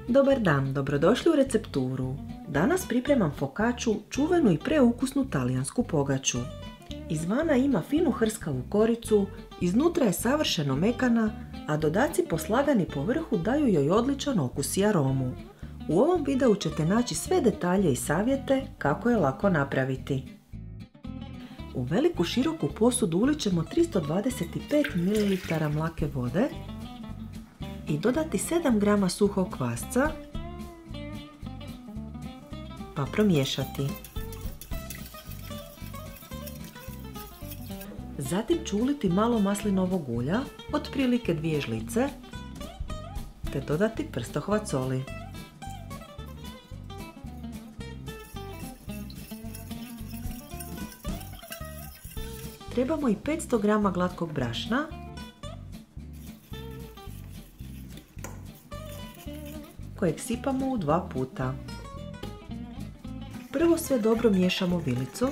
Dobar dan, dobrodošli u recepturu. Danas pripremam focacciu, čuvenu i preukusnu talijansku pogaču. Izvana ima finu hrskavu koricu, iznutra je savršeno mekana, a dodaci poslagani po vrhu daju joj odličan okus i aromu. U ovom videu ćete naći sve detalje i savjete kako je lako napraviti. U veliku široku posudu ulićemo 325 ml mlake vode i dodati 7 g suhog kvasca, pa promiješati. Zatim ću uliti malo maslinovog ulja, otprilike 2 žlice, te dodati prstohvat soli. Trebamo i 500 g glatkog brašna, kojeg sipamo u 2 puta. Prvo sve dobro miješamo vilicom,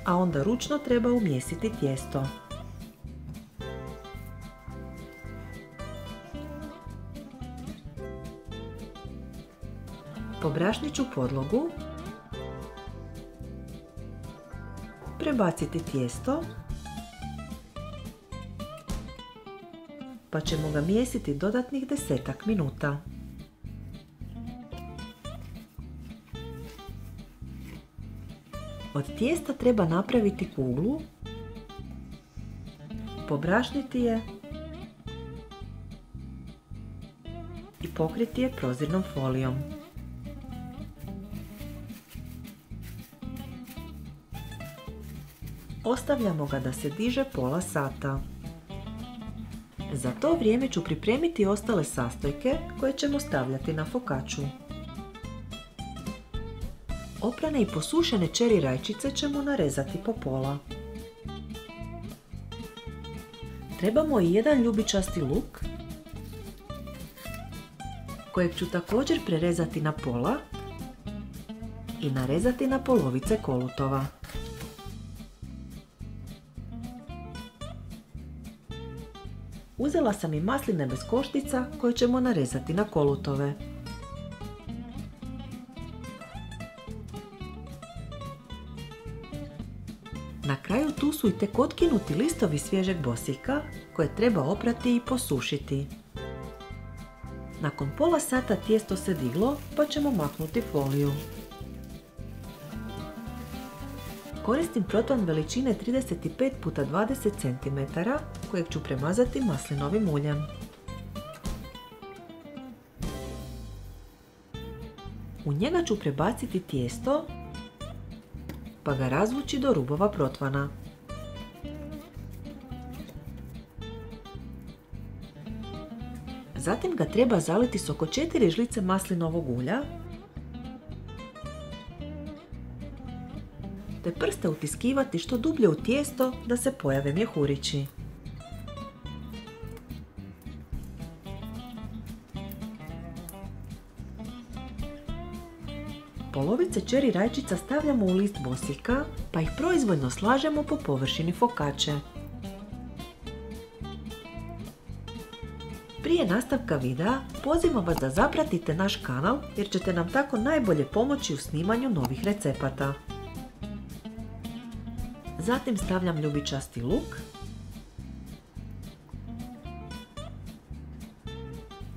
a onda ručno treba umjesiti tijesto. Pobrašnit ću podlogu, prebaciti tijesto, pa ćemo ga mijesiti dodatnih 10-ak minuta. Od tijesta treba napraviti kuglu, pobrašniti je i pokriti je prozirnom folijom. Ostavljamo ga da se diže pola sata. Za to vrijeme ću pripremiti ostale sastojke koje ćemo stavljati na focacciu. Oprane i posušene čeri rajčice ćemo narezati po pola. Trebamo i jedan ljubičasti luk, kojeg ću također prerezati na pola i narezati na polovice kolutova. Uzela sam i masline bez koštica koje ćemo narezati na kolutove. Na kraju tu su i tek otkinuti listovi svježeg bosika koje treba oprati i posušiti. Nakon pola sata tijesto se diglo pa ćemo maknuti foliju. Koristim protvan veličine 35 x 20 cm kojeg ću premazati maslinovim uljem. U njega ću prebaciti tijesto pa ga razvući do rubova protvana. Zatim ga treba zaliti s oko 4 žlice maslinovog ulja te prste utiskivati što dublje u tijesto da se pojave mjehurići. Polovice čeri rajčica stavljamo u list bosika pa ih proizvoljno slažemo po površini focacce. Prije nastavka videa pozivam vas da zapratite naš kanal jer ćete nam tako najbolje pomoći u snimanju novih recepata. Zatim stavljam ljubičasti luk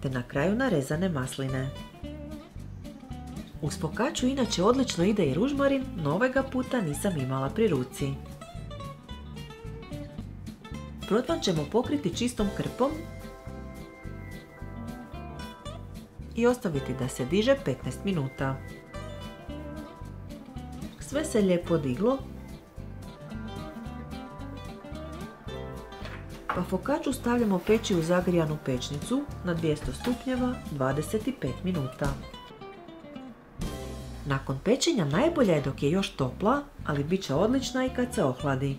te na kraju narezane masline. Uz focacciu inače odlično ide i ružmarin, no ovoga puta nisam imala pri ruci. Protvan ćemo pokriti čistom krpom i ostaviti da se diže 15 minuta. Sve se lijepo diglo, pa focacciu stavljamo peći u zagrijanu pećnicu na 200 stupnjeva 25 minuta. Nakon pečenja najbolja je dok je još topla, ali bit će odlična i kad se ohladi.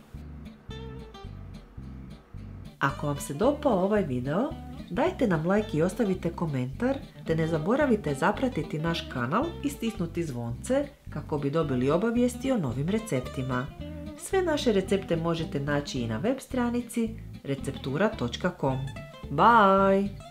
Ako vam se dopao ovaj video, dajte nam like i ostavite komentar, te ne zaboravite zapratiti naš kanal i stisnuti zvonce kako bi dobili obavijesti o novim receptima. Sve naše recepte možete naći i na web stranici receptura.com. Bye!